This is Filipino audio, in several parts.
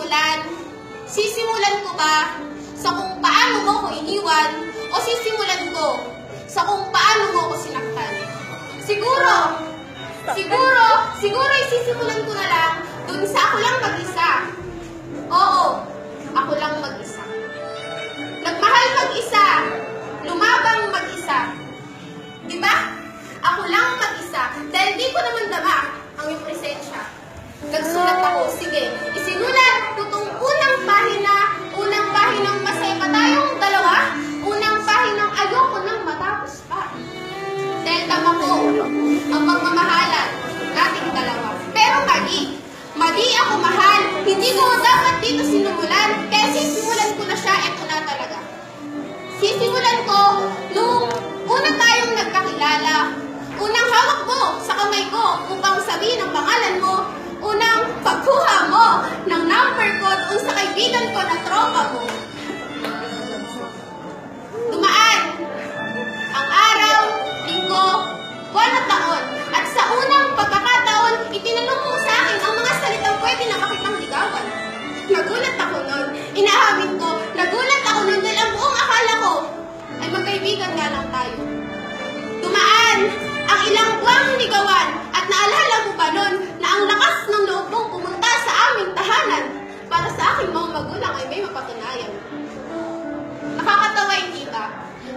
sisimulan? Sisimulan ko ba sa kung paano mo ko iniwan o sisimulan ko sa kung paano mo ko sinaktan? Siguro isisimulan ko na lang dun sa ako lang mag-isa. Oo, ako lang mag-isa. Nagmahal mag-isa, lumabang mag-isa. Diba? Ako lang mag-isa. Dahil di ko naman dama ang iyong presensya. Nagsulat ako, sige, isinulat ko itong unang pahinang masaya pa tayong dalawa, unang pahinang ayoko nang matapos pa. Dahil tama ko ang pagmamahalan nating dalawa. Pero mali ako mahal. Hindi ko dapat dito sinumulan, kaya sisimulan ko na siya, eto na talaga. Sisimulan ko nung una tayong nagkakilala. Unang hawak mo sa kamay ko upang sabihin ang pangalan mo. Unang pagkuha mo ng number ko doon sa kaibigan ko na tropa mo. Dumaan ang araw, linggo, buwan at taon. At sa unang pagkakataon, itinanong mo sa akin ang mga salitang pwede na makitang ligawan. Nagulat ako nun. Inahamin ko, nagulat ako nun dahil ang buong akala ko ay magkaibigan nga lang tayo. Dumaan ang ilang buwang ligawan at naalala mo ba nun na ang lakas ng loob mong pumunta sa aming tahanan para sa aking mga magulang ay may mapatunayan. Nakakatawa, hindi ba?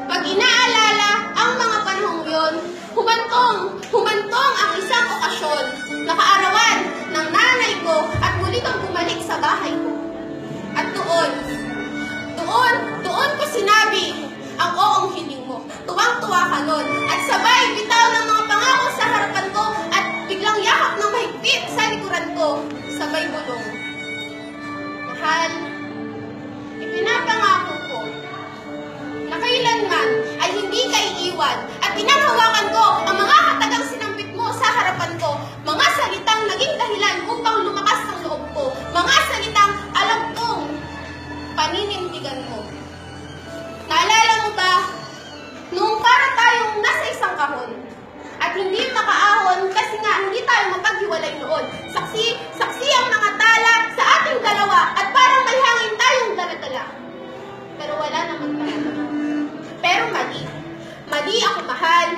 Pag inaalala ang mga panahong yun, humantong ang isang okasyon na kaarawan ng nanay ko at muli kang bumalik sa bahay ko. At doon ko sinabi ang oong hiling mo. Tuwang-tuwa ka nun at sabay bitaw ng mga pangako sa harapan ko at biglang yakap ng mahigpit sa likuran ko, sabay bulong. Mahal, ipinapangako ko na kailanman ay hindi ka iiwan at pinanghawakan ko ang mga katagang sinambit mo sa harapan ko, mga salitang naging dahilan upang lumakas ang loob ko, mga salitang alam kong paninindigan mo. Naalala mo ba, noong para tayong nasa isang kahon at hindi makaahon kasi nga hindi tayo mapaghiwalay noon. Saksi ang mga tala sa ating dalawa at parang may hangin tayong dala-dala. Pero wala naman talaga. Pero mali ako mahal.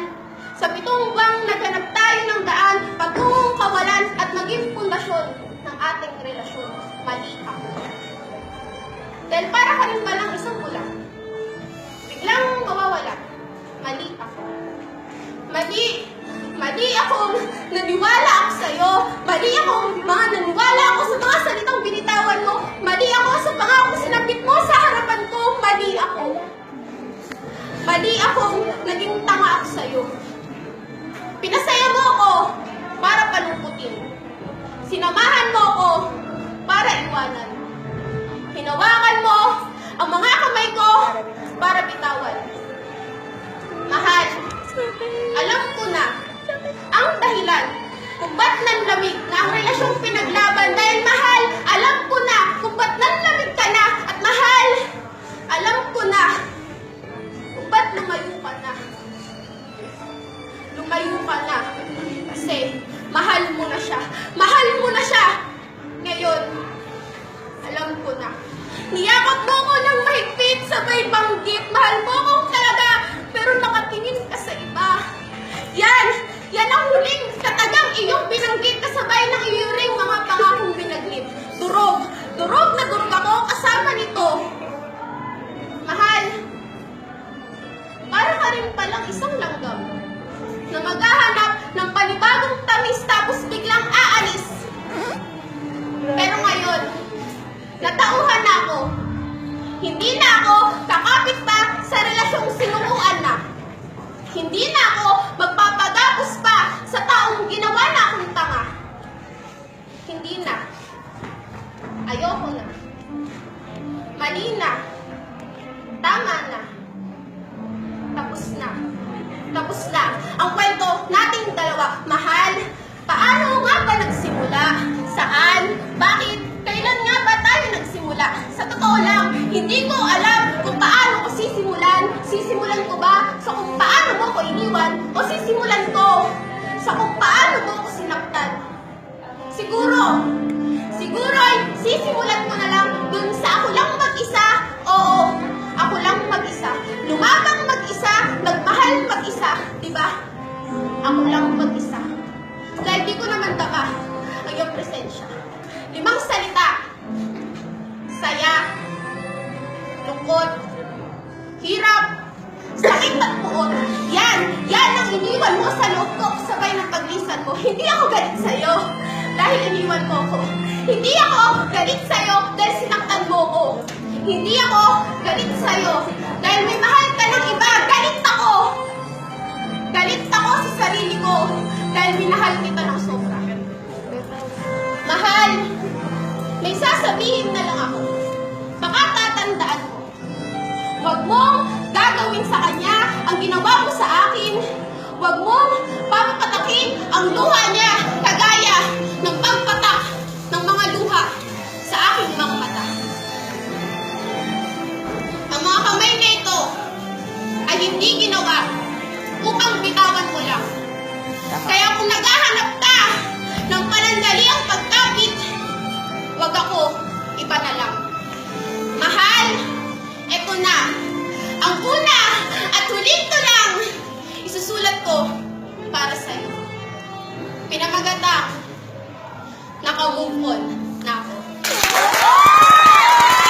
Sa 7 buwang naghanap tayo ng daan patungong kawalan at maging pundasyon ng ating relasyon. Mali ako. Dahil para ka rin palang isang ulang. Biglang mawawala. Mali ako. Mali akong naniwala ako sa'yo. Mali akong naniwala ako sa mga salitang binitawan mo. Mali ako sa pangako sinabit mo sa harapan ko. Mali akong naging tanga ako sa'yo. Pinasaya mo ako para palungkutin. Sinamahan mo ako para iwanan. Hinawakan mo ang mga kamay ko para bitawan. Mahal, alam ko na ang dahilan kung ba't nanlamig na ang relasyong pinaglaban. Dahil mahal, alam ko na kung ba't nanlamig ka na. At mahal, alam ko na kung ba't lumayo ka na. Lumayo ka na kasi mahal mo na siya. Mahal mo na siya. Ngayon, alam ko na. Niyakap mo ko ng mahigpit, sabay banggit. Mahal mo ko talaga, pero nakatingin ka sa iba. Yan ang huling katagang iyong binanggit kasabay ng iyong mga pangakong binaglit. Durog na durog ako kasama nito. Mahal, para ka rin palang isang langgam na maghahanap ng panibagong tamis tapos biglang aalis. Pero ngayon, natauhan na ako. Hindi na ako kakapit pa sa relasyong sinuruan na. Hindi na ako magpapagapos pa sa taong ginawa na akong tanga. Hindi na. Ayoko na. Mali na. Tama na. Tapos na. Ang kwento nating dalawa. Mahal, paano nga ba nagsimula? Saan? Bakit? Kailan nga ba tayo nagsimula? Sa totoo lang, hindi ko alam kung paano ko sisimulan. Sisimulan ko ba sa kung paano mo ko iniwan? O sisimulan ko sa kung paano mo ko sinaktan? Siguro ay sisimulan ko na Hindi ako galit sa'yo dahil iniwan mo ko. Hindi ako galit sa'yo dahil sinaktan mo ko. Hindi ako galit sa'yo dahil may mahal ka ng iba. Galit ako! Galit ako sa sarili ko dahil minahal kita ng sobra. Mahal, may sasabihin na lang ako. Baka tatandaan mo. Huwag mong gagawin sa kanya ang ginawa mo sa akin. Huwag mong papapatakin ang luha niya kagaya ng pagpatak ng mga luha sa aking mga mata. Ang mga kamay na ito ay hindi ginawa upang bitawan mo lang. Kaya kung naghahanap ka ng panandaliang pagkapit, huwag ako, iba na lang. Mahal, eto na. Ang una at huling to lang, isusulat ko para sa'yo. Pinamagatang, naka-move on.